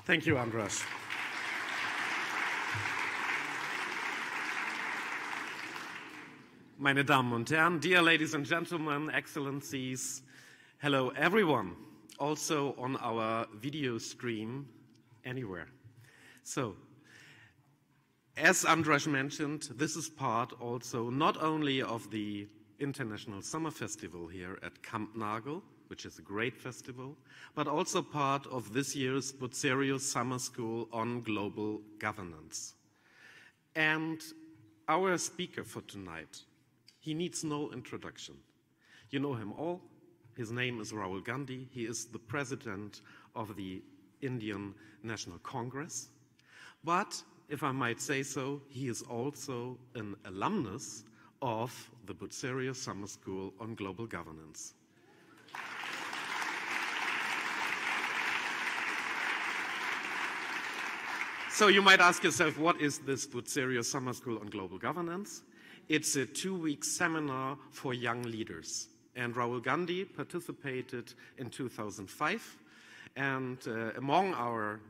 Thank you, Andras. Meine Damen und Herren, dear ladies and gentlemen, excellencies, hello everyone, also on our video stream anywhere. So, as Andras mentioned, this is part also not only of the International Summer Festival here at Kampnagel, which is a great festival, but also part of this year's Bucerius Summer School on Global Governance. And our speaker for tonight, he needs no introduction. You know him all. His name is Rahul Gandhi. He is the president of the Indian National Congress. But, if I might say so, he is also an alumnus of the Bucerius Summer School on Global Governance. So you might ask yourself, what is this Bucerius Summer School on Global Governance? It's a 2-week seminar for young leaders. And Rahul Gandhi participated in 2005. And among our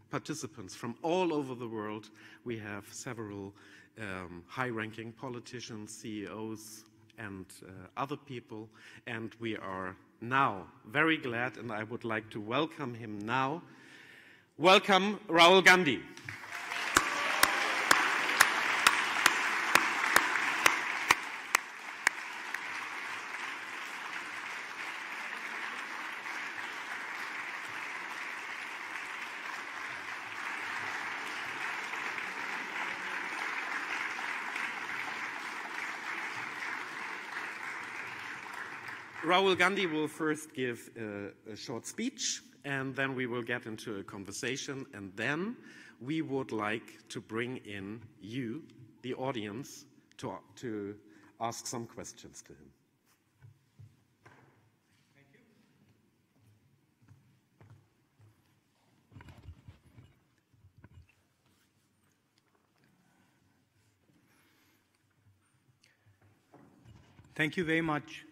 participants from all over the world, we have several high-ranking politicians, CEOs, and other people. And we are now very glad, and I would like to welcome him now. Welcome, Rahul Gandhi. Rahul Gandhi will first give a short speech, and then we will get into a conversation, and then we would like to bring in you, the audience, to ask some questions to him. Thank you. Thank you very much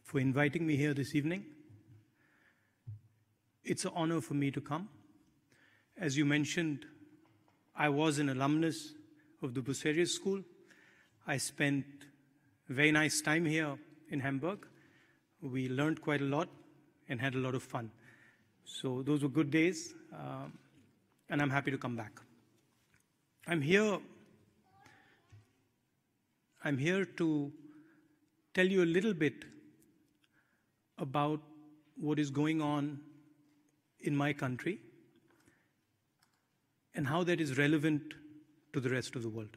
for inviting me here this evening. It's an honor for me to come. As you mentioned, I was an alumnus of the Bucerius School. I spent a very nice time here in Hamburg. We learned quite a lot and had a lot of fun. So those were good days, and I'm happy to come back. I'm here to tell you a little bit about what is going on in my country and how that is relevant to the rest of the world.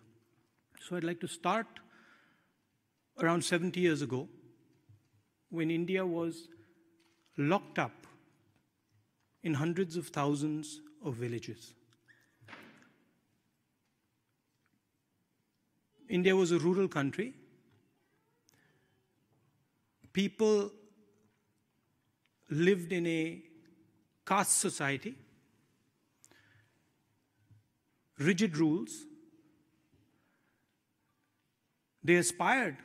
So I'd like to start around 70 years ago, when India was locked up in hundreds of thousands of villages. India was a rural country. People lived in a caste society, rigid rules. They aspired,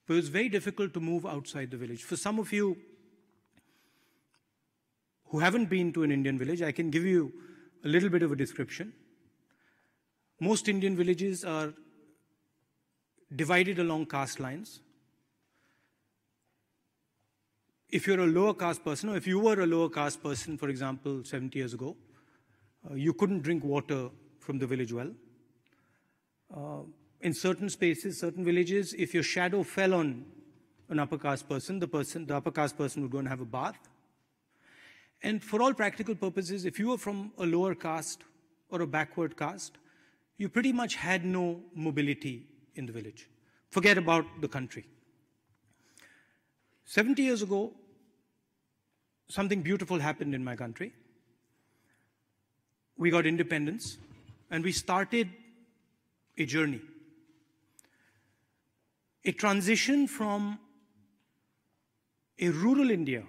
but it was very difficult to move outside the village. For some of you who haven't been to an Indian village, I can give you a little bit of a description. Most Indian villages are divided along caste lines. If you're a lower caste person, or if you were a lower caste person, for example, 70 years ago, you couldn't drink water from the village well. In certain spaces, certain villages, if your shadow fell on an upper caste person, the upper caste person would go and have a bath. And for all practical purposes, if you were from a lower caste or a backward caste, you pretty much had no mobility in the village. Forget about the country. 70 years ago, something beautiful happened in my country. We got independence, and we started a journey. A transition from a rural India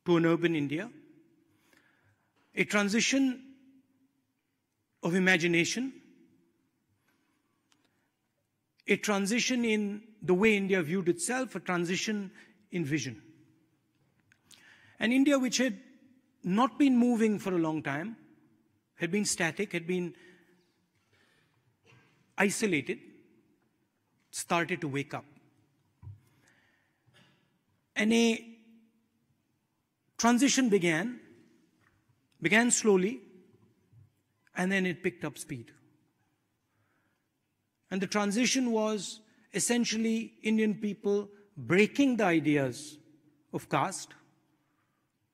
to an urban India. A transition of imagination. A transition in the way India viewed itself, a transition in vision. An India which had not been moving for a long time, had been static, had been isolated, started to wake up. And a transition began slowly, and then it picked up speed. And the transition was essentially Indian people breaking the ideas of caste,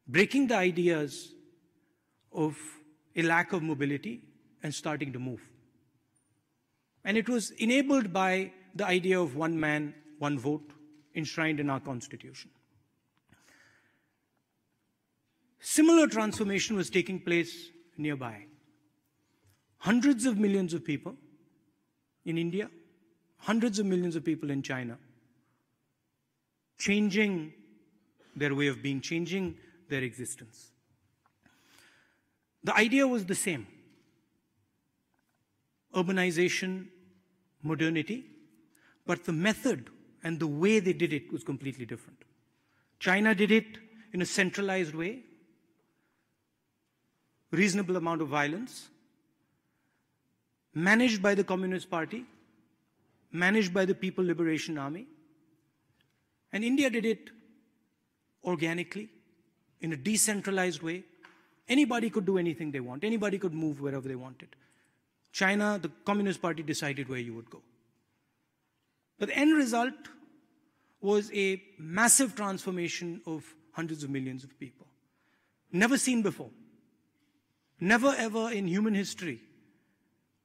breaking the ideas of a lack of mobility, and starting to move. And it was enabled by the idea of one man, one vote, enshrined in our Constitution. Similar transformation was taking place nearby. Hundreds of millions of people in India, hundreds of millions of people in China, changing their way of being, changing their existence. The idea was the same. Urbanization, modernity, but the method and the way they did it was completely different. China did it in a centralized way, reasonable amount of violence, managed by the Communist Party, managed by the People Liberation Army. And India did it organically, in a decentralized way. Anybody could do anything they want. Anybody could move wherever they wanted. China, the Communist Party decided where you would go. But the end result was a massive transformation of hundreds of millions of people. Never seen before. Never ever in human history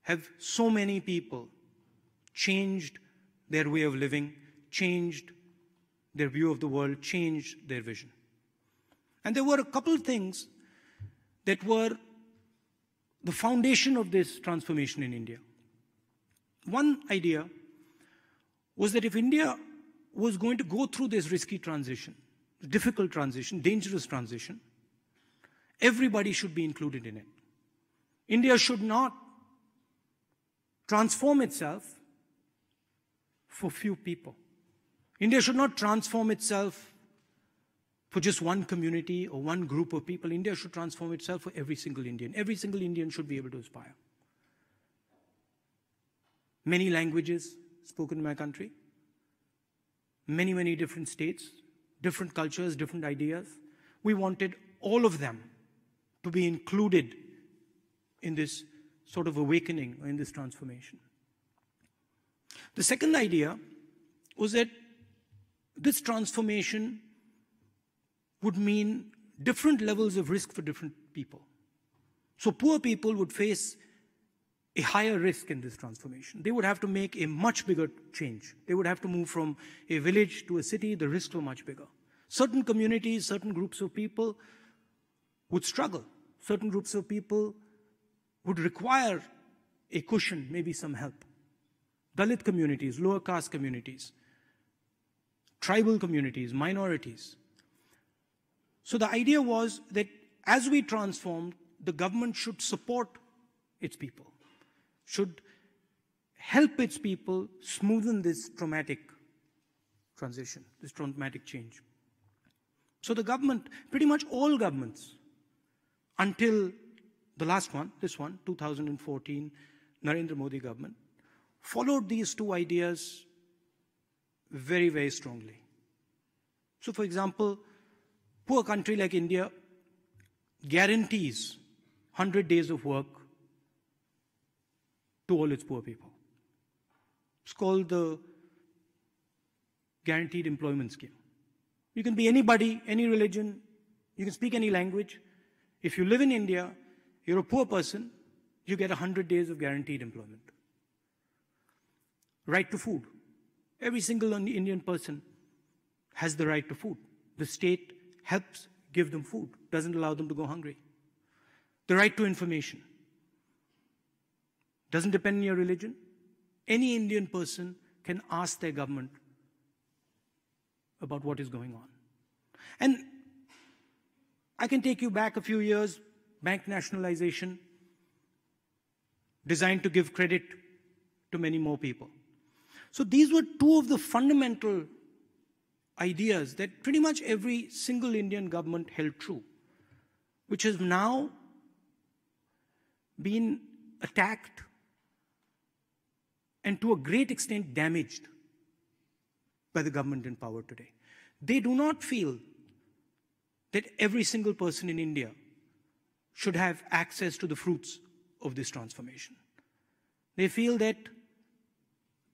have so many people changed their way of living, changed their view of the world, changed their vision. And there were a couple of things that were the foundation of this transformation in India. One idea was that if India was going to go through this risky transition, difficult transition, dangerous transition, everybody should be included in it. India should not transform itself for few people. India should not transform itself for just one community or one group of people. India should transform itself for every single Indian. Every single Indian should be able to aspire. Many languages spoken in my country, many, many different states, different cultures, different ideas. We wanted all of them to be included in this sort of awakening, or in this transformation. The second idea was that this transformation would mean different levels of risk for different people. So poor people would face a higher risk in this transformation. They would have to make a much bigger change. They would have to move from a village to a city. The risks were much bigger. Certain communities, certain groups of people would struggle. Certain groups of people would require a cushion, maybe some help. Dalit communities, lower caste communities, tribal communities, minorities. So the idea was that as we transformed, the government should support its people, should help its people smoothen this traumatic transition, this traumatic change. So the government, pretty much all governments, until the last one, this one, 2014, Narendra Modi government, followed these two ideas very, very strongly. So for example, poor country like India guarantees 100 days of work to all its poor people. It's called the Guaranteed Employment Scheme. You can be anybody, any religion, you can speak any language. If you live in India, you're a poor person, you get 100 days of guaranteed employment. Right to food. Every single Indian person has the right to food. The state helps give them food, doesn't allow them to go hungry. The right to information. Doesn't depend on your religion. Any Indian person can ask their government about what is going on. And I can take you back a few years, bank nationalization, designed to give credit to many more people. So these were two of the fundamental ideas that pretty much every single Indian government held true. which has now been attacked and to a great extent damaged by the government in power today. They do not feel that every single person in India should have access to the fruits of this transformation. They feel that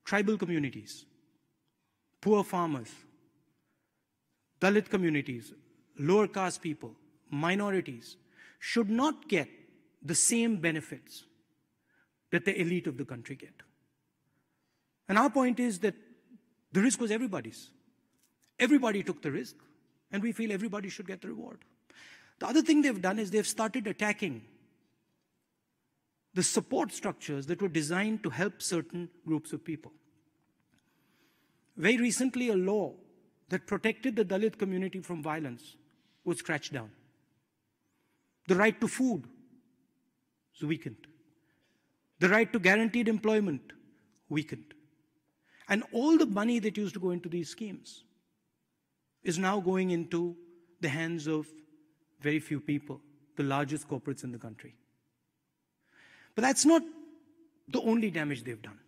tribal communities, poor farmers, Dalit communities, lower caste people, minorities should not get the same benefits that the elite of the country get. And our point is that the risk was everybody's. Everybody took the risk, and we feel everybody should get the reward. The other thing they've done is they've started attacking the support structures that were designed to help certain groups of people. Very recently, a law that protected the Dalit community from violence was scratched down. The right to food was weakened. The right to guaranteed employment weakened. And all the money that used to go into these schemes is now going into the hands of very few people, the largest corporates in the country. But that's not the only damage they've done.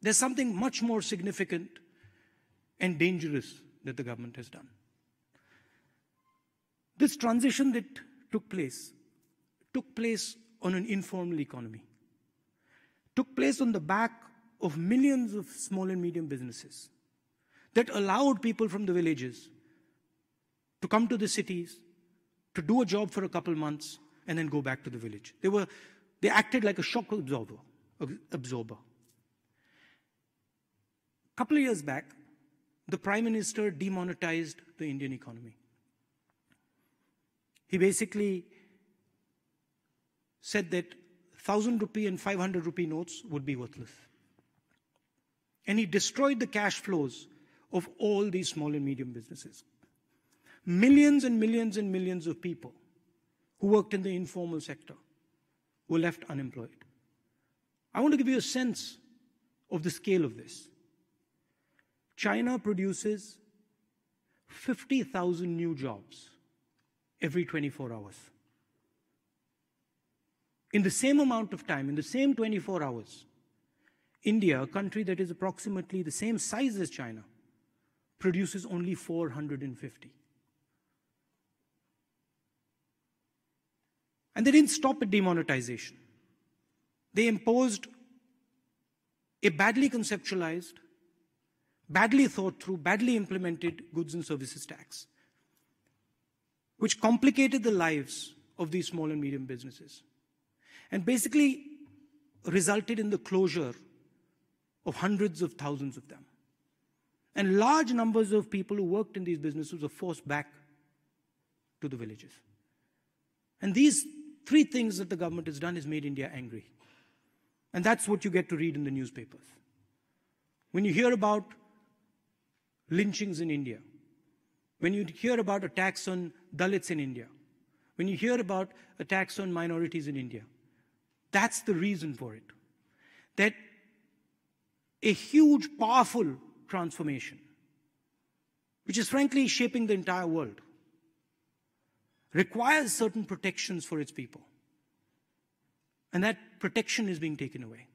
There's something much more significant and dangerous that the government has done. This transition that took place on an informal economy, took place on the back of millions of small and medium businesses that allowed people from the villages to come to the cities, to do a job for a couple months, and then go back to the village. They acted like a shock absorber. A couple of years back, the Prime Minister demonetized the Indian economy. He basically said that 1,000 rupee and 500 rupee notes would be worthless. And he destroyed the cash flows of all these small and medium businesses. Millions and millions and millions of people who worked in the informal sector were left unemployed. I want to give you a sense of the scale of this. China produces 50,000 new jobs every 24 hours. In the same amount of time, in the same 24 hours, India, a country that is approximately the same size as China, produces only 450. And they didn't stop at demonetization. They imposed a badly conceptualized, badly thought through, badly implemented goods and services tax, which complicated the lives of these small and medium businesses, and basically resulted in the closure of hundreds of thousands of them. And large numbers of people who worked in these businesses were forced back to the villages. And these three things that the government has done has made India angry. And that's what you get to read in the newspapers. When you hear about lynchings in India, when you hear about attacks on Dalits in India, when you hear about attacks on minorities in India, that's the reason for it. That a huge, powerful transformation, which is frankly shaping the entire world, requires certain protections for its people. And that protection is being taken away.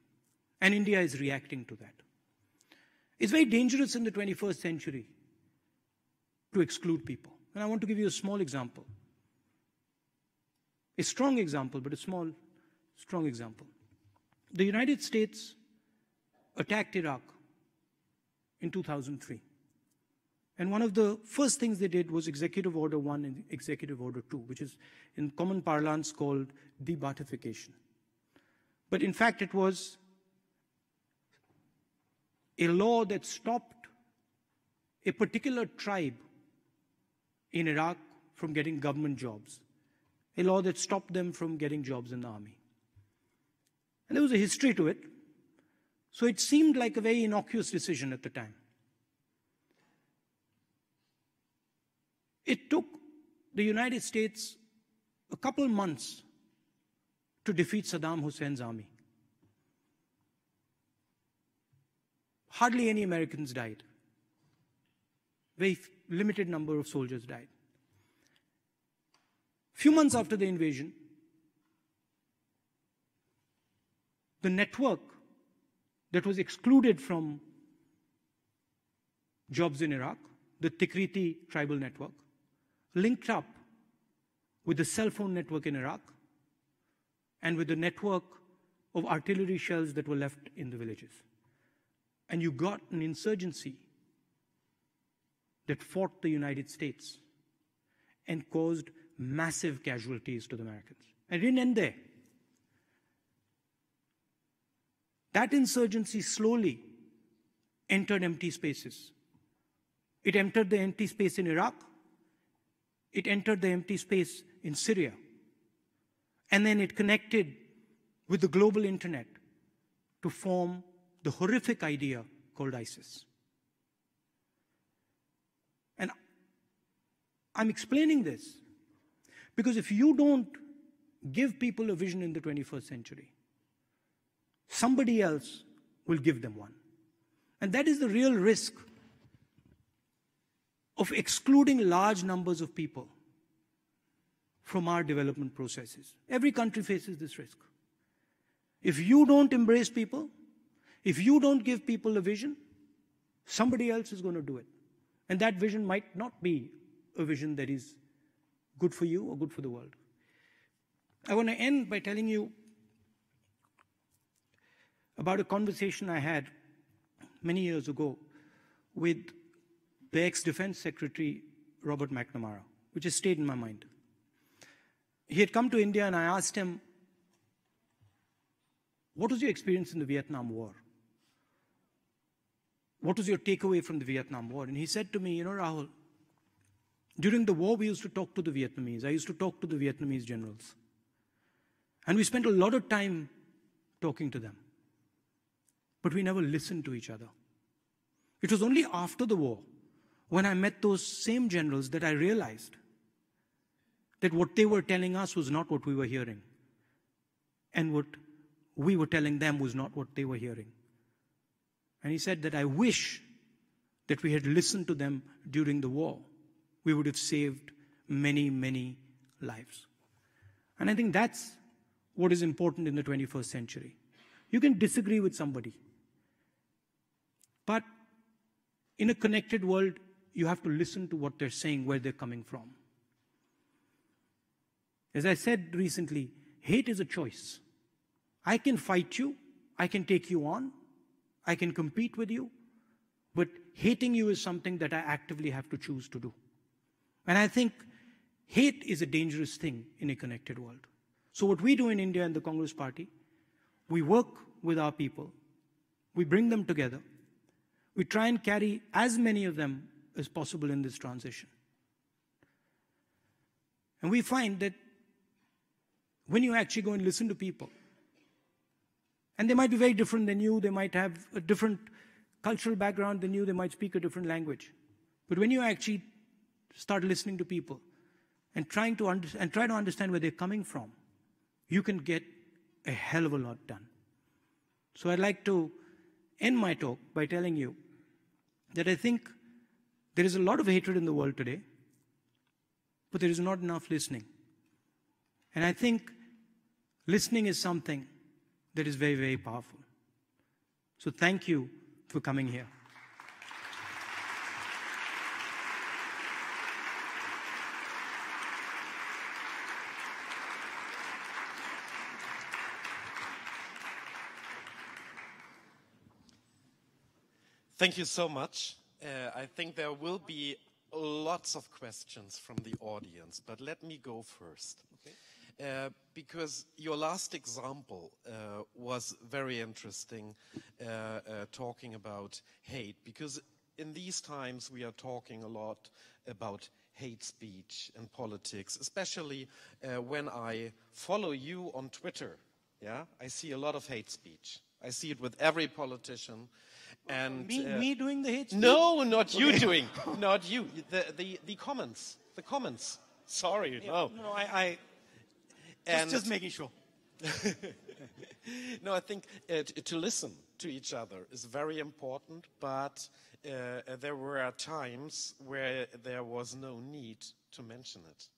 And India is reacting to that. It's very dangerous in the 21st century to exclude people. And I want to give you a small example. A strong example, but a small, strong example. The United States attacked Iraq in 2003. And one of the first things they did was Executive Order 1 and Executive Order 2, which is in common parlance called de-Baathification. But in fact, it was a law that stopped a particular tribe in Iraq from getting government jobs, a law that stopped them from getting jobs in the army. And there was a history to it, so it seemed like a very innocuous decision at the time. It took the United States a couple months to defeat Saddam Hussein's army. Hardly any Americans died. Very limited number of soldiers died. few months after the invasion, the network that was excluded from jobs in Iraq, the Tikriti tribal network, linked up with the cell phone network in Iraq and with the network of artillery shells that were left in the villages. And you got an insurgency that fought the United States and caused massive casualties to the Americans. And it didn't end there. That insurgency slowly entered empty spaces. It entered the empty space in Iraq. It entered the empty space in Syria. And then it connected with the global internet to form the horrific idea called ISIS. And I'm explaining this because if you don't give people a vision in the 21st century, somebody else will give them one. And that is the real risk of excluding large numbers of people from our development processes. Every country faces this risk. If you don't embrace people, if you don't give people a vision, somebody else is going to do it. And that vision might not be a vision that is good for you or good for the world. I want to end by telling you about a conversation I had many years ago with the ex-Defense Secretary, Robert McNamara, which has stayed in my mind. He had come to India and I asked him, what was your experience in the Vietnam War? What was your takeaway from the Vietnam War? And he said to me, Rahul, during the war we used to talk to the Vietnamese. I used to talk to the Vietnamese generals. And we spent a lot of time talking to them. But we never listened to each other. It was only after the war, when I met those same generals, that I realized that what they were telling us was not what we were hearing. And what we were telling them was not what they were hearing. And he said that I wish that we had listened to them during the war. We would have saved many, many lives. And I think that's what is important in the 21st century. You can disagree with somebody, but in a connected world, you have to listen to what they're saying, where they're coming from. As I said recently, hate is a choice. I can fight you, I can take you on, I can compete with you, but hating you is something that I actively have to choose to do. And I think hate is a dangerous thing in a connected world. So what we do in India and the Congress Party, we work with our people, we bring them together, we try and carry as many of them as possible in this transition. And we find that when you actually go and listen to people, and they might be very different than you, they might have a different cultural background than you, they might speak a different language. But when you actually start listening to people and try to understand where they're coming from, you can get a hell of a lot done. So I'd like to end my talk by telling you that I think there is a lot of hatred in the world today, but there is not enough listening. And I think listening is something that is very, very powerful. So thank you for coming here. Thank you so much. I think there will be lots of questions from the audience, but let me go first. Okay. Because your last example was very interesting, talking about hate, because in these times we are talking a lot about hate speech and politics, especially when I follow you on Twitter. Yeah, I see a lot of hate speech. I see it with every politician. And me doing the hate speech? No, not you doing, not you. The comments, Sorry, yeah, no. No, I just making sure. No, I think to listen to each other is very important, but there were times where there was no need to mention it.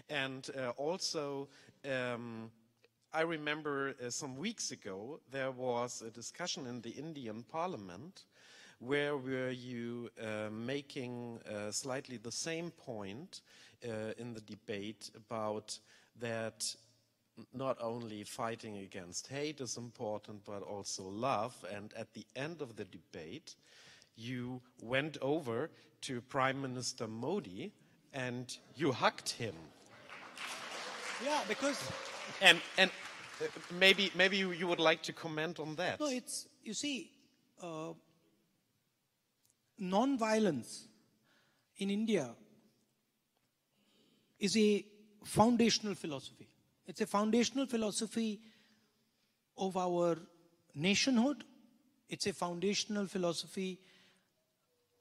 And also, I remember some weeks ago, there was a discussion in the Indian parliament where were you making slightly the same point in the debate about that not only fighting against hate is important, but also love. And at the end of the debate, you went over to Prime Minister Modi and you hugged him. Yeah, because... And maybe you would like to comment on that. No, it's, you see, non-violence in India is a foundational philosophy. It's a foundational philosophy of our nationhood. It's a foundational philosophy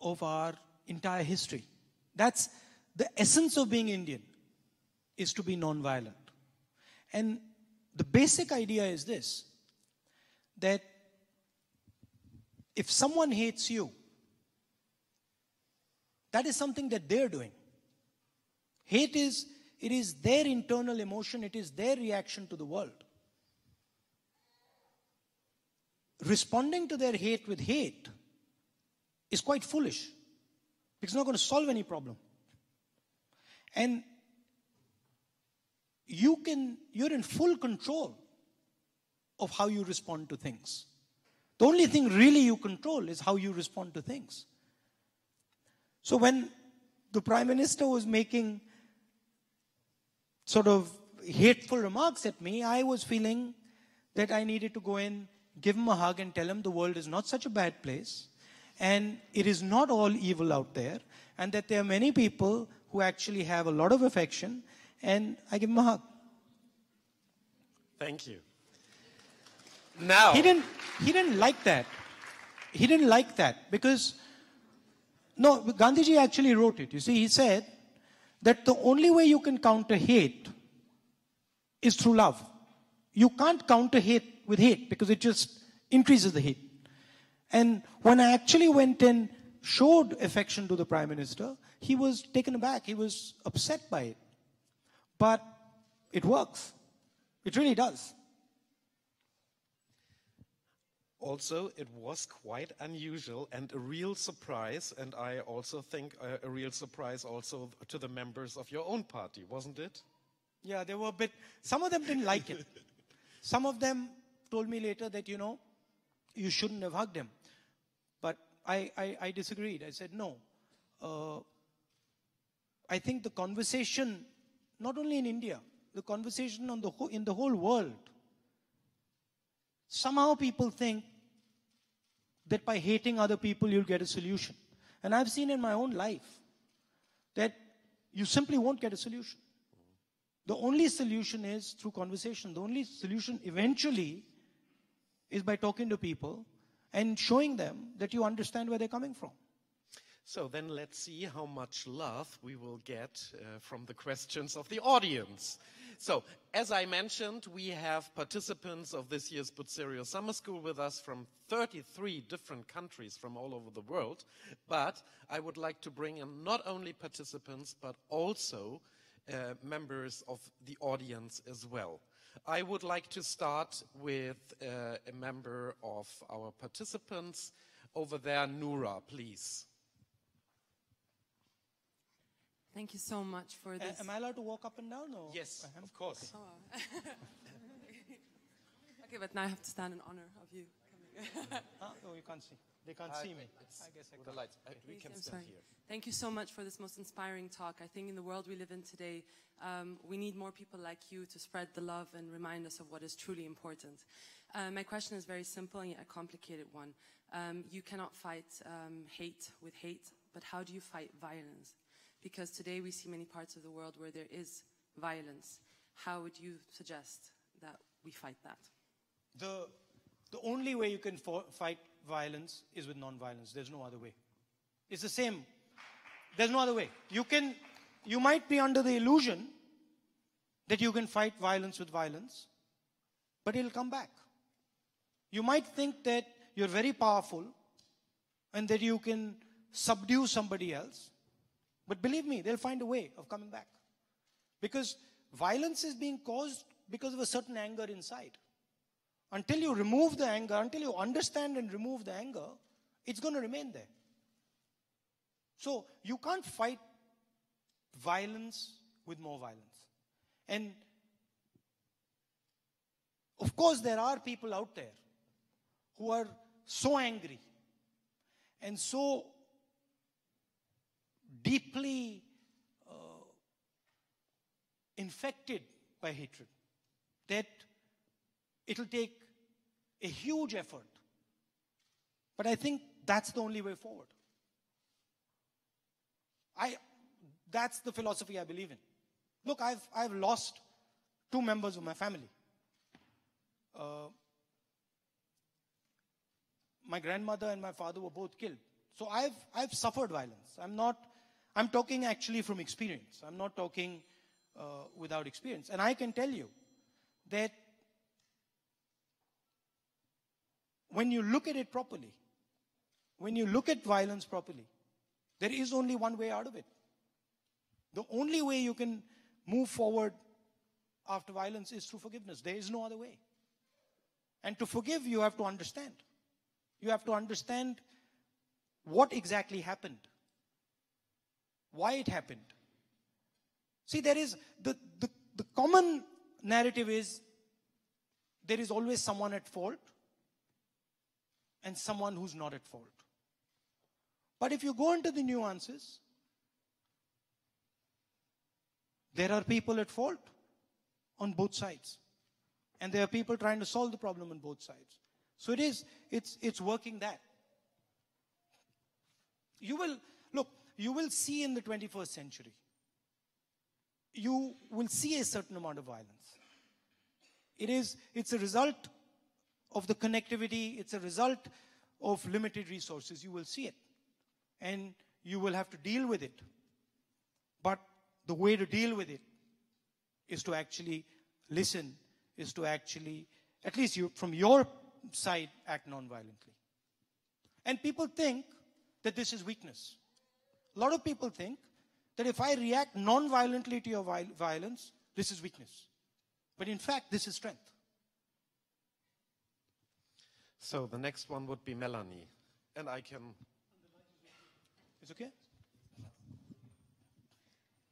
of our entire history. That's the essence of being Indian, is to be non-violent. And the basic idea is this, that if someone hates you, that is something that they're doing. Hate is, it is their internal emotion, it is their reaction to the world. Responding to their hate with hate is quite foolish, because it's not going to solve any problem. And you're in full control of how you respond to things. The only thing really you control is how you respond to things. So when the Prime Minister was making sort of hateful remarks at me, I was feeling that I needed to go in, give him a hug and tell him the world is not such a bad place and it is not all evil out there, and that there are many people who actually have a lot of affection, and I give him a hug. Thank you. Now, he didn't like that. He didn't like that because, no, Gandhiji actually wrote it. You see, he said that the only way you can counter hate is through love. You can't counter hate with hate because it just increases the hate. And when I actually went and showed affection to the Prime Minister, he was taken aback. He was upset by it. But it works. It really does. Also, it was quite unusual and a real surprise, and I also think a real surprise also to the members of your own party, wasn't it? Yeah, they were a bit, some of them didn't like it. Some of them told me later that, you know, you shouldn't have hugged him. But I disagreed. I said, no. I think the conversation, not only in India, the conversation on in the whole world, somehow people think that by hating other people you'll get a solution. And I've seen in my own life that you simply won't get a solution. The only solution is through conversation. The only solution eventually is by talking to people and showing them that you understand where they're coming from. So then let's see how much love we will get from the questions of the audience. So, as I mentioned, we have participants of this year's Bucerius Summer School with us from 33 different countries from all over the world. But I would like to bring in not only participants, but also members of the audience as well. I would like to start with a member of our participants. Over there, Noura, please. Thank you so much for this. Am I allowed to walk up and down? Or? Yes, of course. Oh. Okay, but now I have to stand in honor of you coming. No, you can't see. They can't see me. I guess I with can. the lights. We can stand here. Thank you so much for this most inspiring talk. I think in the world we live in today, we need more people like you to spread the love and remind us of what is truly important. My question is very simple and yet a complicated one. You cannot fight hate with hate, but how do you fight violence? Because today we see many parts of the world where there is violence. How would you suggest that we fight that? The only way you can fight violence is with non-violence. There's no other way. It's the same. There's no other way. You might be under the illusion that you can fight violence with violence, but it'll come back. You might think that you're very powerful and that you can subdue somebody else, but believe me, they'll find a way of coming back. Because violence is being caused because of a certain anger inside. Until you remove the anger, until you understand and remove the anger, it's going to remain there. So you can't fight violence with more violence. And of course, there are people out there who are so angry and so deeply infected by hatred that it'll take a huge effort. But I think that's the only way forward. That's the philosophy I believe in. Look, I've lost 2 members of my family. My grandmother and my father were both killed. So I've suffered violence. I'm talking actually from experience. I'm not talking without experience. And I can tell you that when you look at it properly, when you look at violence properly, there is only one way out of it. The only way you can move forward after violence is through forgiveness. There is no other way. And to forgive, you have to understand. You have to understand what exactly happened, why it happened. See, there is the common narrative is there is always someone at fault and someone who's not at fault. But if you go into the nuances, there are people at fault on both sides. And there are people trying to solve the problem on both sides. So it's working that. You will see in the 21st century, you will see a certain amount of violence. It's a result of the connectivity, it's a result of limited resources. You will see it. And you will have to deal with it. But the way to deal with it is to actually listen, is to actually, at least you, from your side, act non-violently. And people think that this is weakness. A lot of people think that if I react non-violently to your violence, this is weakness. But in fact, this is strength. So the next one would be Melanie. And I can... It's okay?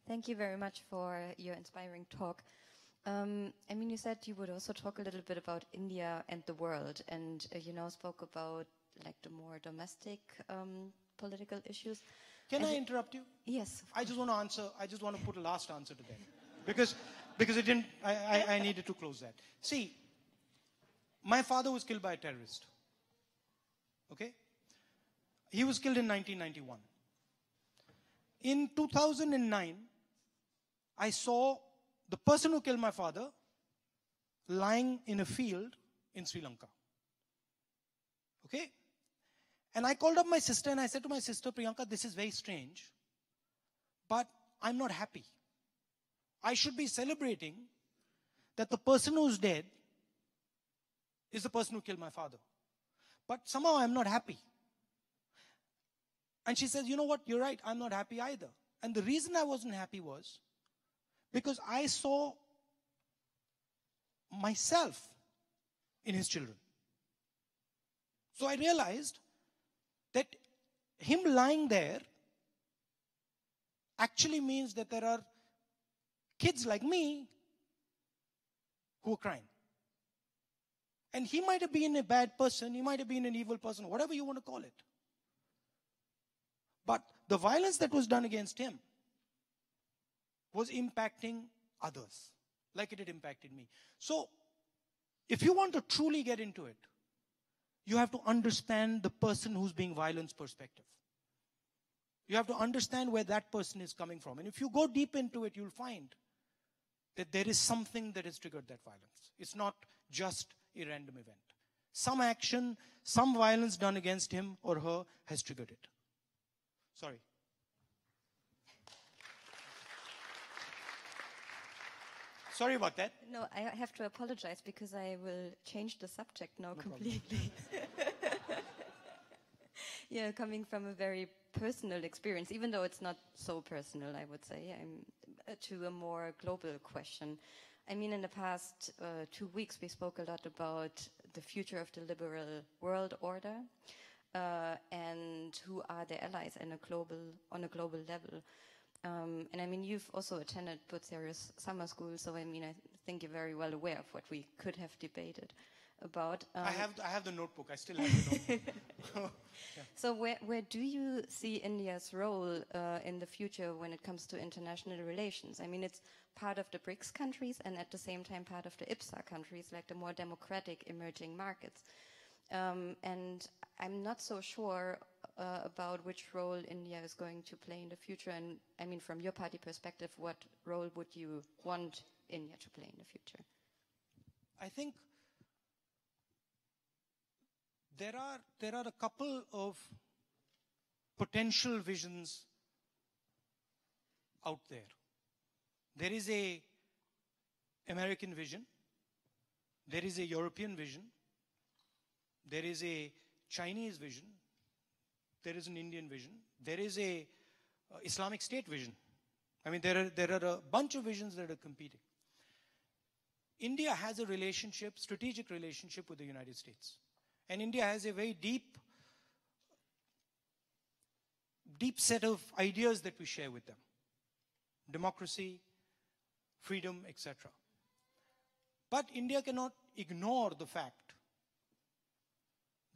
Thank you very much for your inspiring talk. I mean, you said you would also talk a little bit about India and the world, and spoke about like the more domestic political issues. Can I interrupt you? Yes. I just want to answer. I just want to put a last answer to that, because it didn't. I needed to close that. See, my father was killed by a terrorist. Okay, he was killed in 1991. In 2009, I saw the person who killed my father lying in a field in Sri Lanka. Okay? And I called up my sister and I said to my sister, Priyanka, this is very strange, but I'm not happy. I should be celebrating that the person who's dead is the person who killed my father. But somehow I'm not happy. And she says, you know what, you're right, I'm not happy either. And the reason I wasn't happy was because I saw myself in his children. So I realized that him lying there actually means that there are kids like me who are crying. And he might have been a bad person, he might have been an evil person, whatever you want to call it. But the violence that was done against him was impacting others, like it had impacted me. So, if you want to truly get into it, you have to understand the person who's being violenced perspective. You have to understand where that person is coming from. And if you go deep into it, you'll find that there is something that has triggered that violence. It's not just a random event. Some action, some violence done against him or her has triggered it. Sorry. Sorry about that. No, I have to apologize because I will change the subject now completely. Yeah, coming from a very personal experience, even though it's not so personal, I would say. to a more global question. I mean, in the past 2 weeks, we spoke a lot about the future of the liberal world order and who are the allies on a global level. And I mean, you've also attended Bucerius summer school, so I mean, I think you're very well aware of what we could have debated about. I have the notebook. I still have the notebook. Yeah. So where do you see India's role in the future when it comes to international relations? I mean, it's part of the BRICS countries and at the same time part of the IPSA countries, like the more democratic emerging markets. And I'm not so sure about which role India is going to play in the future. And I mean, from your party perspective, what role would you want India to play in the future? I think there are a couple of potential visions out there. There is a American vision. There is a European vision. There is a Chinese vision. There is an Indian vision. There is a Islamic State vision. I mean, there are a bunch of visions that are competing. India has a relationship, strategic relationship with the United States. And India has a very deep set of ideas that we share with them. Democracy, freedom, etc. But India cannot ignore the fact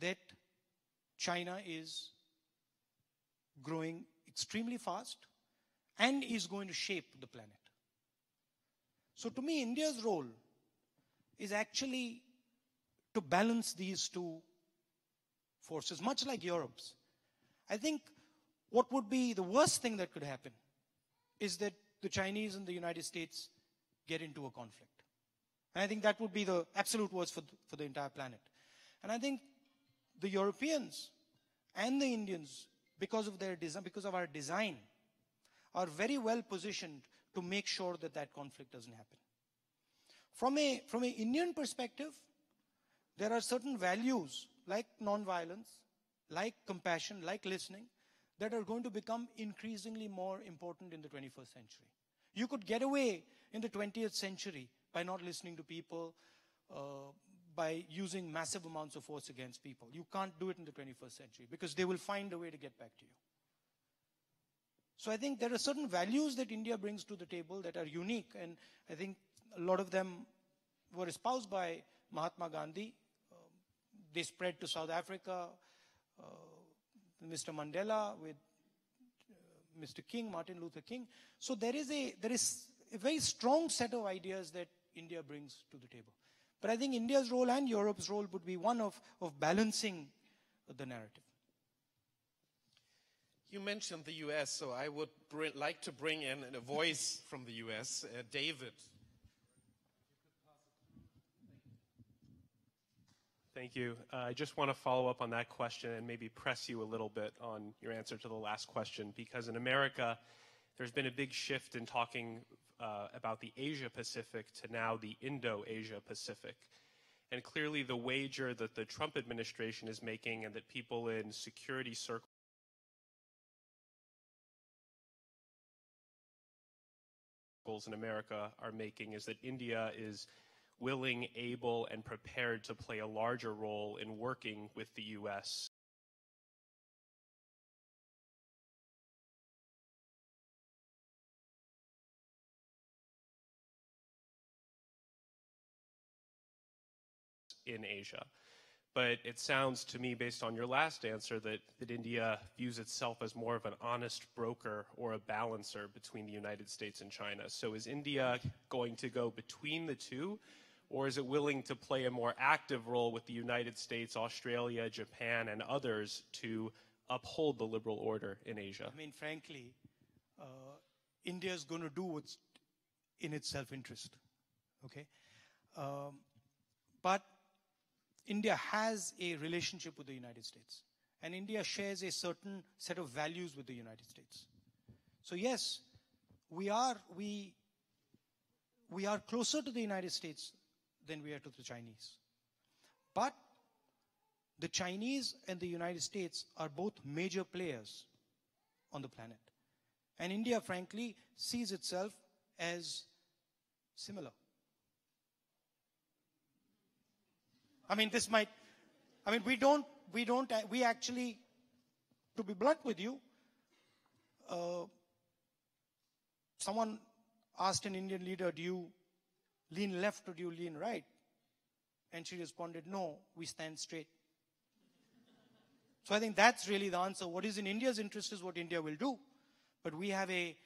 that China is growing extremely fast and is going to shape the planet. So to me, India's role is actually to balance these two forces, much like Europe's. I think what would be the worst thing that could happen is that the Chinese and the United States get into a conflict. And I think that would be the absolute worst for the entire planet. And I think the Europeans and the Indians, because of their design, because of our design, are very well positioned to make sure that that conflict doesn't happen. From an Indian perspective, there are certain values like nonviolence, like compassion, like listening, that are going to become increasingly more important in the 21st century. You could get away in the 20th century by not listening to people, by using massive amounts of force against people. You can't do it in the 21st century because they will find a way to get back to you. So I think there are certain values that India brings to the table that are unique, and I think a lot of them were espoused by Mahatma Gandhi. They spread to South Africa, Mr. Mandela with Mr. King, Martin Luther King. So there is a very strong set of ideas that India brings to the table. But I think India's role and Europe's role would be one of balancing the narrative. You mentioned the US, so I would like to bring in a voice from the US, David. Thank you. I just want to follow up on that question and maybe press you a little bit on your answer to the last question, because in America, there's been a big shift in talking about the Asia-Pacific to now the Indo-Asia-Pacific. And clearly the wager that the Trump administration is making and that people in security circles in America are making is that India is willing, able, and prepared to play a larger role in working with the U.S. in Asia. But it sounds to me, based on your last answer, that India views itself as more of an honest broker or a balancer between the United States and China. So is India going to go between the two, or is it willing to play a more active role with the United States, Australia, Japan, and others to uphold the liberal order in Asia? I mean, frankly, India is going to do what's in its self-interest, okay? But India has a relationship with the United States, and India shares a certain set of values with the United States. So yes, we are closer to the United States than we are to the Chinese. But the Chinese and the United States are both major players on the planet. And India, frankly, sees itself as similar. I mean, this might, I mean, we actually, to be blunt with you, someone asked an Indian leader, do you lean left or do you lean right? And she responded, no, we stand straight. So I think that's really the answer. What is in India's interest is what India will do. But we have a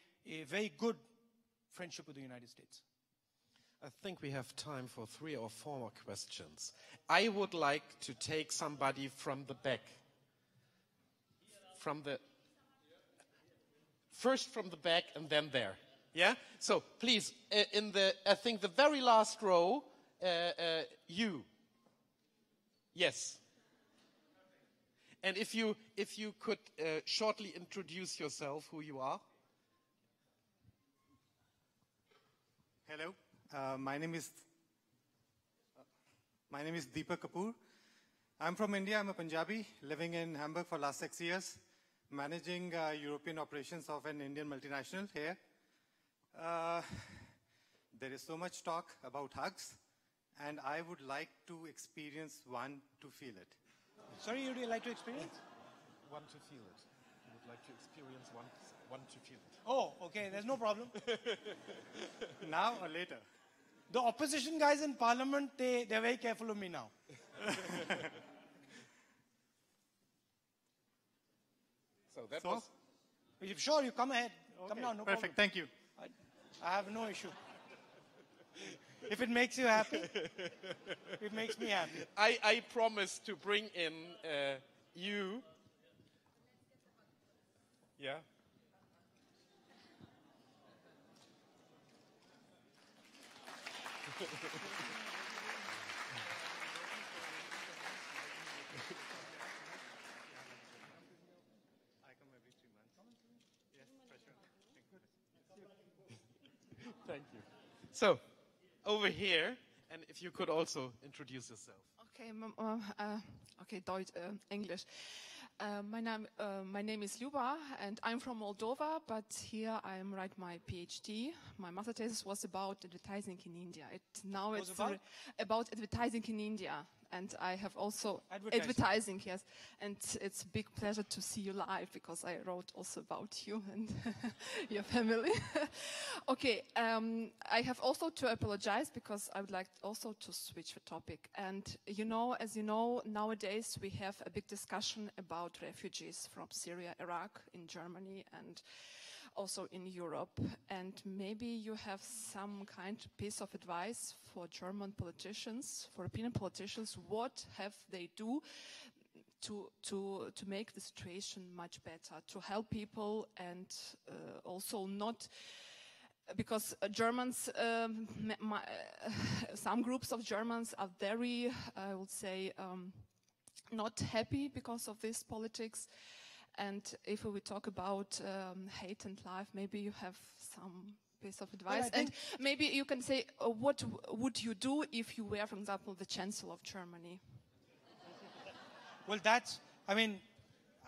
very good friendship with the United States. I think we have time for 3 or 4 more questions. I would like to take somebody from the back. First from the back and then there. Yeah? So please, I think the very last row, you. Yes. And if you could shortly introduce yourself, who you are. Hello, my name is Deepak Kapoor. I'm from India. I'm a Punjabi living in Hamburg for the last 6 years, managing European operations of an Indian multinational here. There is so much talk about hugs, and I would like to experience one to feel it. Sorry, you would like to experience? One to feel it. You would like to experience one to feel it. Oh, okay, there's no problem. Now or later? The opposition guys in parliament, they're very careful of me now. So that was... Sure, you come ahead. Okay, come down, no perfect, problem. thank you. I have no issue. If it makes you happy, it makes me happy. I promise to bring in you. Yeah. Thank you. So, over here, and if you could also introduce yourself. Okay, Deutsch, English. My name is Luba, and I'm from Moldova, but here I'm writing my PhD. My master thesis was about advertising in India. Now it's about advertising in India. And I have also advertising, yes. And it's a big pleasure to see you live because I wrote also about you and your family. Okay, I have also to apologize because I would like also to switch the topic. And as you know, nowadays we have a big discussion about refugees from Syria, Iraq, in Germany, and also in Europe. And maybe you have some kind of piece of advice for German politicians, for European politicians. What have they do to make the situation much better, to help people, and also not, because Germans, some groups of Germans are very, I would say, not happy because of this politics. And if we talk about hate and life, maybe you have some piece of advice. And maybe you can say, what would you do if you were, for example, the Chancellor of Germany? Well,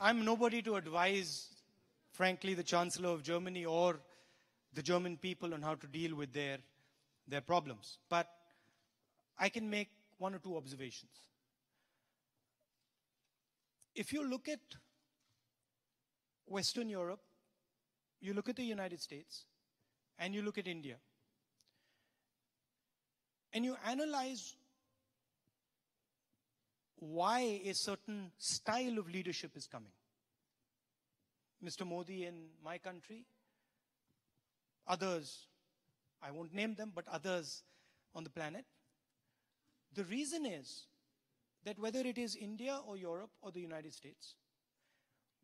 I'm nobody to advise, frankly, the Chancellor of Germany or the German people on how to deal with their problems. But I can make 1 or 2 observations. If you look at Western Europe, you look at the United States, and you look at India, and you analyze why a certain style of leadership is coming. Mr. Modi in my country, others, I won't name them, but others on the planet. The reason is that whether it is India or Europe or the United States,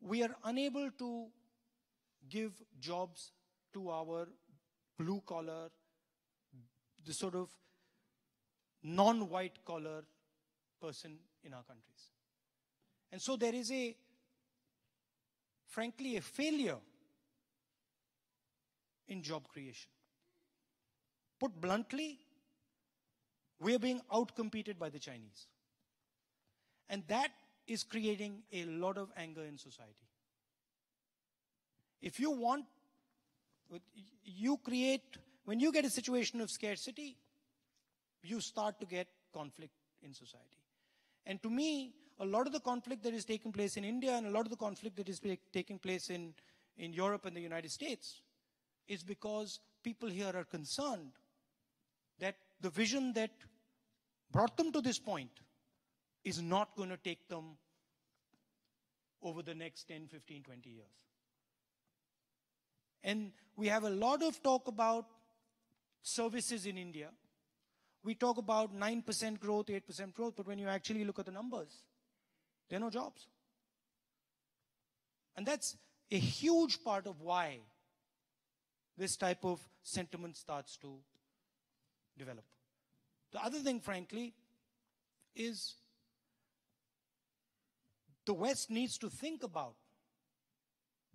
we are unable to give jobs to our blue collar, the sort of non-white collar person in our countries. And so there is frankly, a failure in job creation. Put bluntly, we are being outcompeted by the Chinese. And that is creating a lot of anger in society. If you want, you create, when you get a situation of scarcity, you start to get conflict in society. And to me, a lot of the conflict that is taking place in India and a lot of the conflict that is taking place in Europe and the United States is because people here are concerned that the vision that brought them to this point is not going to take them over the next 10, 15, 20 years. And we have a lot of talk about services in India. We talk about 9% growth, 8% growth, but when you actually look at the numbers, there are no jobs. And that's a huge part of why this type of sentiment starts to develop. The other thing, frankly, is the West needs to think about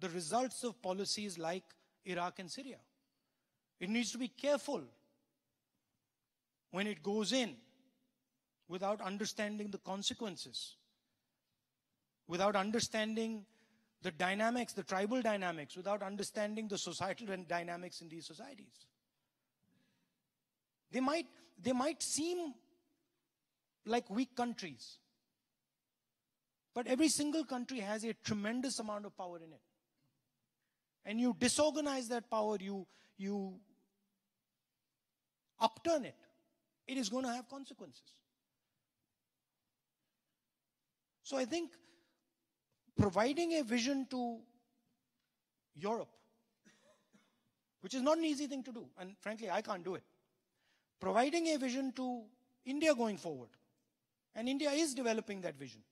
the results of policies like Iraq and Syria. It needs to be careful when it goes in without understanding the consequences, without understanding the dynamics, the tribal dynamics, without understanding the societal dynamics in these societies. They might seem like weak countries, but every single country has a tremendous amount of power in it. And you disorganize that power, you upturn it, it is going to have consequences. So I think providing a vision to Europe, which is not an easy thing to do, and frankly, I can't do it. Providing a vision to India going forward, and India is developing that vision.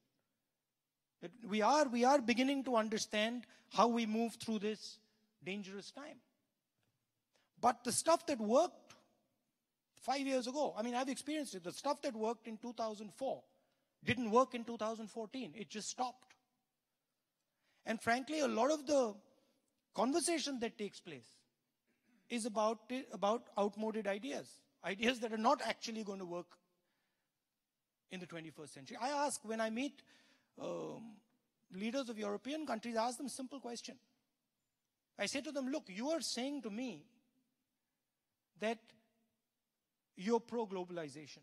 That we are beginning to understand how we move through this dangerous time. But the stuff that worked 5 years ago, I mean, I've experienced it. The stuff that worked in 2004 didn't work in 2014. It just stopped. And frankly, a lot of the conversation that takes place is about outmoded ideas. Ideas that are not actually going to work in the 21st century. I ask, when I meet leaders of European countries, I ask them a simple question. I say to them, look, you are saying to me that you're pro-globalization.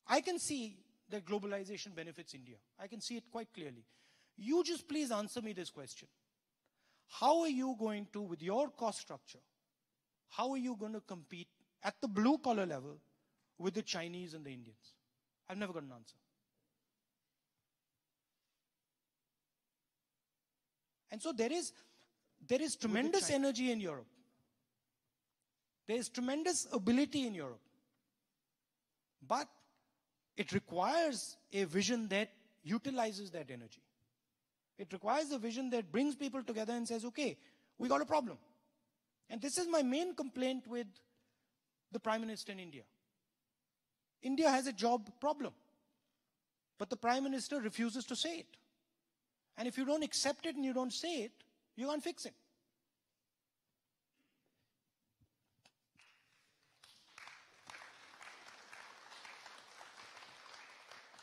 I can see that globalization benefits India. I can see it quite clearly. You just please answer me this question. How are you going to, with your cost structure, how are you going to compete at the blue-collar level with the Chinese and the Indians? I've never got an answer. And so there is tremendous energy in Europe. There is tremendous ability in Europe. But it requires a vision that utilizes that energy. It requires a vision that brings people together and says, okay, we got a problem. And this is my main complaint with the Prime Minister in India. India has a job problem. But the Prime Minister refuses to say it. And if you don't accept it and you don't say it, you can't fix it.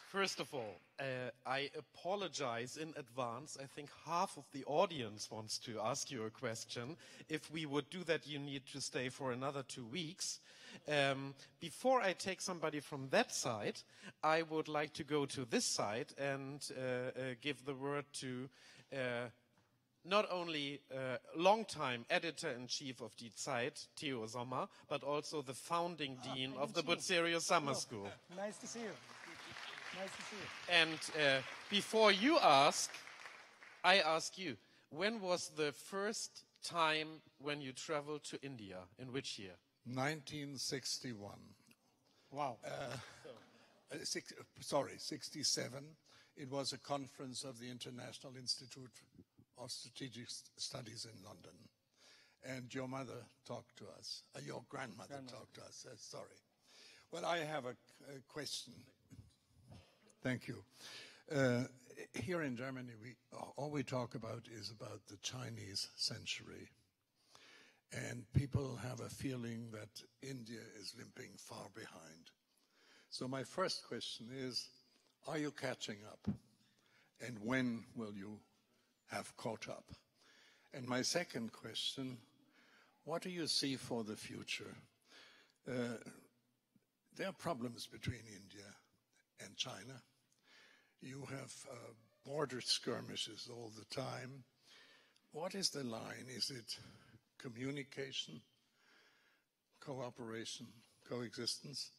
First of all, I apologize in advance. I think half of the audience wants to ask you a question. If we would do that, you need to stay for another 2 weeks. Before I take somebody from that side, I would like to go to this side and give the word to not only longtime editor-in-chief of Die Zeit, Theo Sommer, but also the founding dean of the Bucerius Summer School. Nice to see you. Nice to see you. And before you ask, I ask you, when was the first time when you traveled to India? In which year? 1961. Wow. 67. It was a conference of the International Institute of Strategic Studies in London. And your mother talked to us. Your grandmother talked to us. Sorry. Well, I have a question. Thank you. Here in Germany, all we talk about is about the Chinese century. And people have a feeling that India is limping far behind. So my first question is, are you catching up? And when will you have caught up? And my second question, What do you see for the future? There are problems between India and China. You have border skirmishes all the time. What is the line? Is it communication, cooperation, coexistence,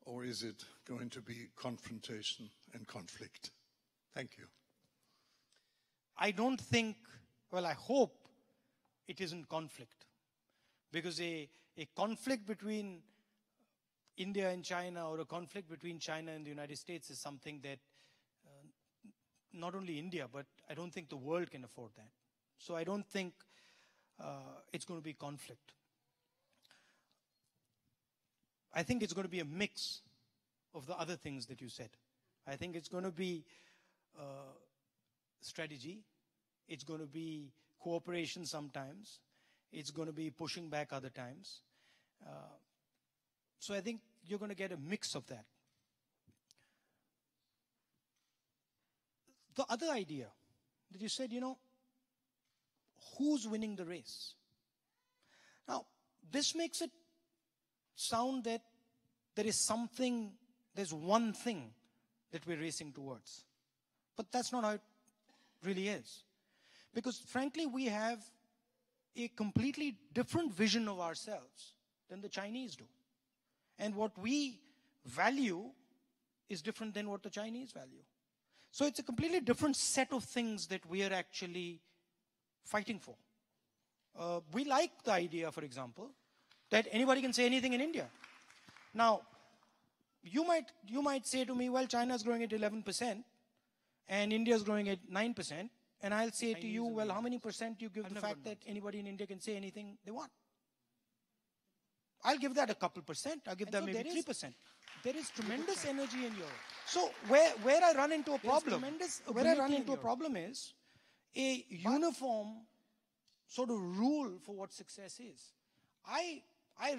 or is it going to be confrontation and conflict? Thank you. I don't think, well, I hope it isn't conflict. Because a conflict between India and China, or a conflict between China and the United States, is something that not only India, but I don't think the world can afford that. So I don't think it's going to be conflict. I think it's going to be a mix of the other things that you said. I think it's going to be strategy. It's going to be cooperation sometimes. It's going to be pushing back other times. So I think you're going to get a mix of that. The other idea that you said, who's winning the race? Now, this makes it sound that there's one thing that we're racing towards. But that's not how it really is. Because frankly, we have a completely different vision of ourselves than the Chinese do. And what we value is different than what the Chinese value. So it's a completely different set of things that we are actually fighting for. We like the idea, for example, that anybody can say anything in India. Now, you might say to me, well, China is growing at 11% and India is growing at 9%. And I'll say to you, well, how many percent do you give the fact that anybody in India can say anything they want? I'll give that a couple percent. I'll give that maybe 3%. There is tremendous energy in Europe. So where I run into a problem, is a uniform sort of rule for what success is. I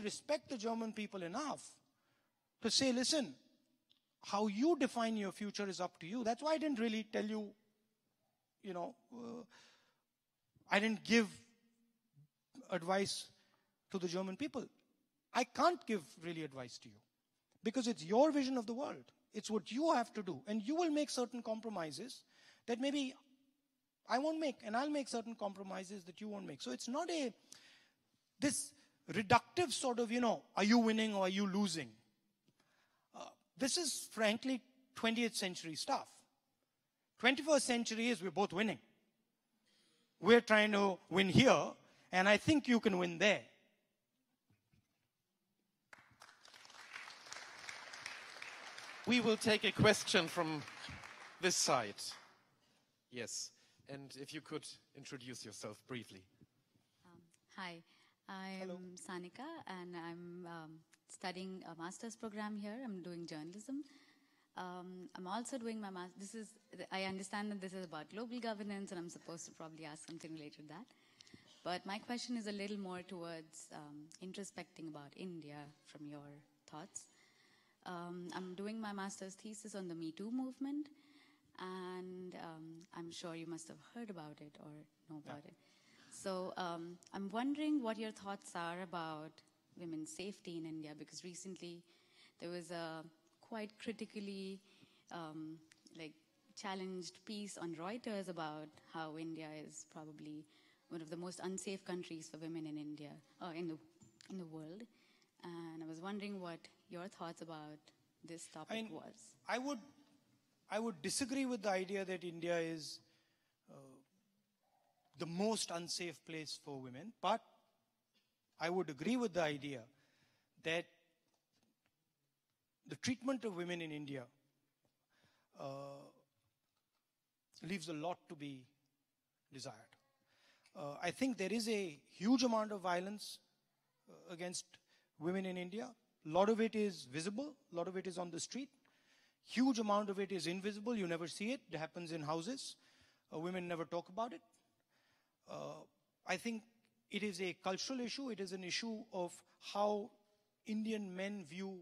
respect the German people enough to say, listen, how you define your future is up to you. That's why I didn't really tell you, I didn't give advice to the German people. I can't give really advice to you because it's your vision of the world. It's what you have to do. And you will make certain compromises that maybe I won't make, and I'll make certain compromises that you won't make. So it's not this reductive sort of, are you winning or are you losing? This is frankly 20th century stuff. 21st century is we're both winning. We're trying to win here, and I think you can win there. We will take a question from this side. Yes, and if you could introduce yourself briefly. Hi, I'm Sanika, and I'm studying a master's program here. I'm doing journalism. I'm also doing my master's. I understand that this is about global governance, and I'm supposed to probably ask something related to that. But my question is a little more towards introspecting about India from your thoughts. I'm doing my master's thesis on the Me Too movement, and I'm sure you must have heard about it or know about it. So I'm wondering what your thoughts are about women's safety in India, because recently there was a quite critically challenged piece on Reuters about how India is probably one of the most unsafe countries for women in India, in the world. And I was wondering what your thoughts about this topic was. I would disagree with the idea that India is the most unsafe place for women, but I would agree with the idea that the treatment of women in India leaves a lot to be desired. I think there is a huge amount of violence against women in India. A lot of it is visible, a lot of it is on the street. Huge amount of it is invisible, you never see it. It happens in houses. Women never talk about it. I think it is a cultural issue. It is an issue of how Indian men view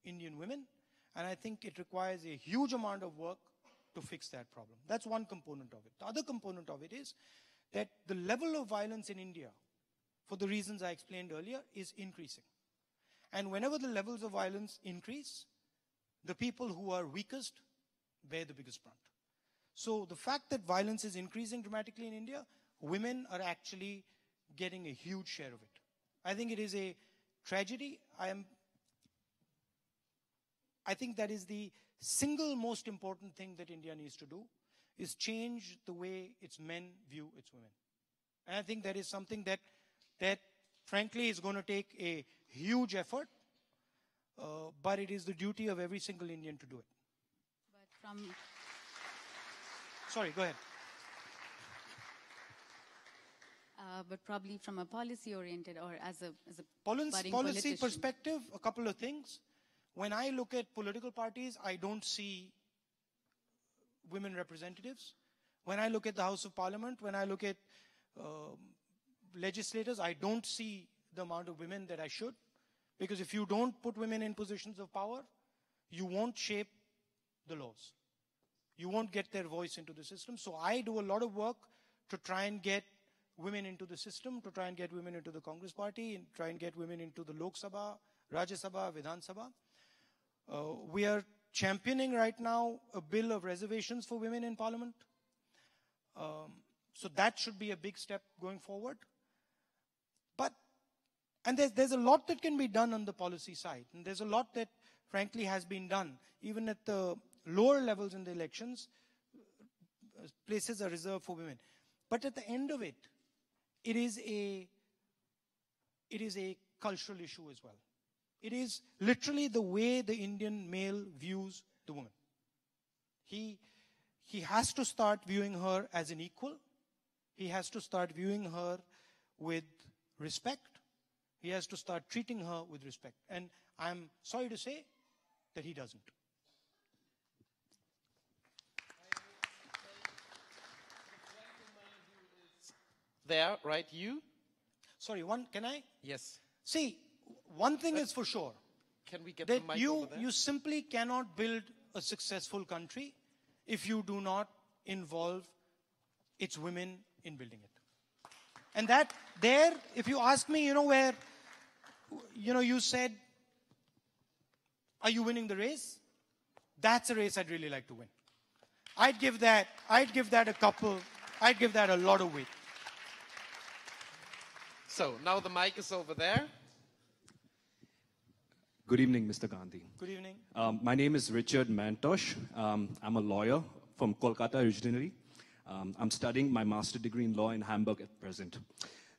Indian women. And I think it requires a huge amount of work to fix that problem. That's one component of it. The other component of it is that the level of violence in India for the reasons I explained earlier, is increasing. And whenever the levels of violence increase, the people who are weakest bear the biggest brunt. So the fact that violence is increasing dramatically in India, women are actually getting a huge share of it. I think it is a tragedy. I think that is the single most important thing that India needs to do, is change the way its men view its women. And I think that is something that frankly is going to take a huge effort, but it is the duty of every single Indian to do it. But Sorry, go ahead. But probably from a policy-oriented or as a Policy politician. perspective, a couple of things. When I look at political parties, I don't see women representatives. When I look at the House of Parliament, when I look at legislators, I don't see the amount of women that I should. Because if you don't put women in positions of power, you won't shape the laws. You won't get their voice into the system. So I do a lot of work to try and get women into the system, to try and get women into the Congress party, and try and get women into the Lok Sabha, Rajya Sabha, Vidhan Sabha. We are championing right now a bill of reservations for women in Parliament. So that should be a big step going forward. And there's a lot that can be done on the policy side. And there's a lot that, frankly, has been done. Even at the lower levels in the elections, places are reserved for women. But at the end of it, it is a cultural issue as well. It is literally the way the Indian male views the woman. He has to start viewing her as an equal. He has to start viewing her with respect. He has to start treating her with respect. And I'm sorry to say that he doesn't. There, right? You? Sorry, can I? Yes. See, one thing is for sure. Can we get that the mic over there? You simply cannot build a successful country if you do not involve its women in building it. And that there, if you ask me, where, you said, are you winning the race? That's a race I'd really like to win. I'd give that a lot of weight. So now the mic is over there. Good evening, Mr. Gandhi. Good evening. My name is Richard Mantosh. I'm a lawyer from Kolkata originally. I'm studying my master's degree in law in Hamburg at present.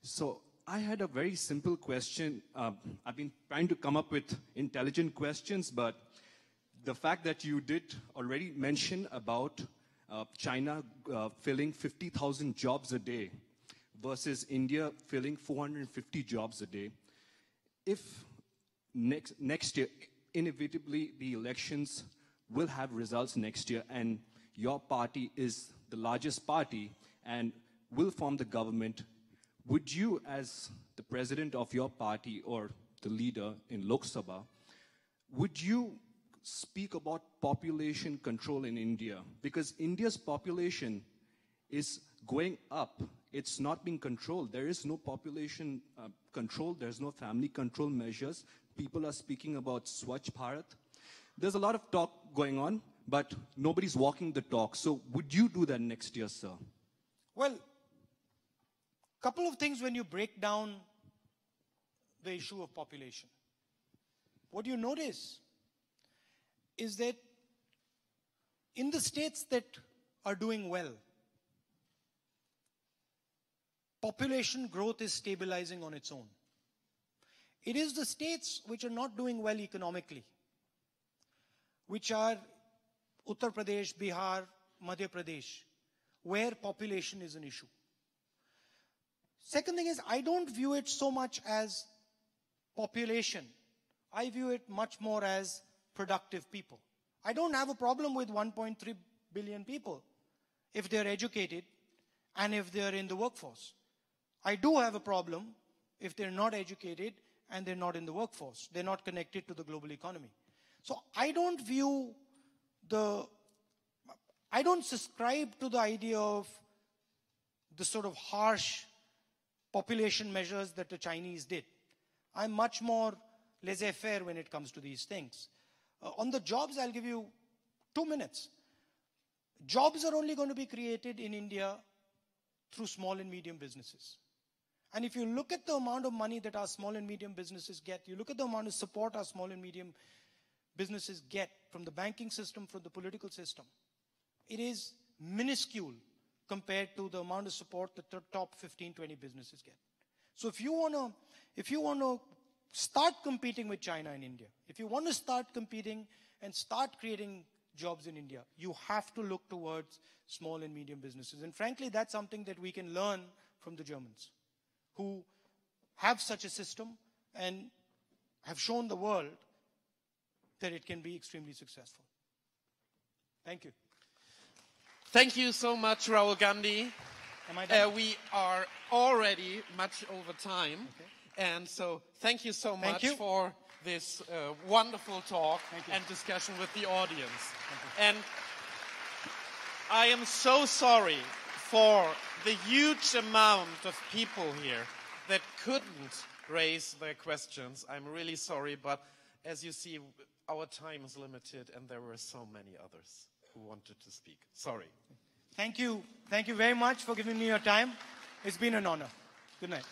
So I had a very simple question. I've been trying to come up with intelligent questions, but the fact that you did already mention about China filling 50,000 jobs a day versus India filling 450 jobs a day. If next year, inevitably, the elections will have results next year, and your party is the largest party and will form the government, would you, as the president of your party or the leader in Lok Sabha, would you speak about population control in India? Because India's population is going up. It's not being controlled. There is no population control. There's no family control measures. People are speaking about Swachh Bharat. There's a lot of talk going on, but nobody's walking the talk. So would you do that next year, sir? Well, couple of things when you break down the issue of population. What you notice is that in the states that are doing well, population growth is stabilizing on its own. It is the states which are not doing well economically, which are Uttar Pradesh, Bihar, Madhya Pradesh, where population is an issue. Second thing is, I don't view it so much as population. I view it much more as productive people. I don't have a problem with 1.3 billion people if they're educated and if they're in the workforce. I do have a problem if they're not educated and they're not in the workforce. They're not connected to the global economy. So I don't subscribe to the idea of the sort of harsh population measures that the Chinese did. I'm much more laissez-faire when it comes to these things. On the jobs, I'll give you 2 minutes. Jobs are only going to be created in India through small and medium businesses. And if you look at the amount of money that our small and medium businesses get, you look at the amount of support our small and medium businesses get from the banking system, from the political system, it is minuscule compared to the amount of support that the top 15, 20 businesses get. So if you want to start competing with China and India, if you want to start competing and start creating jobs in India, you have to look towards small and medium businesses. And frankly, that's something that we can learn from the Germans, who have such a system and have shown the world that it can be extremely successful. Thank you. Thank you so much, Rahul Gandhi. Am I done? We are already much over time. Okay. And so thank you so much for this wonderful talk and discussion with the audience. And I am so sorry for the huge amount of people here that couldn't raise their questions. I'm really sorry, but as you see, our time is limited and there were so many others who wanted to speak. Sorry. Thank you. Thank you very much for giving me your time. It's been an honor. Good night.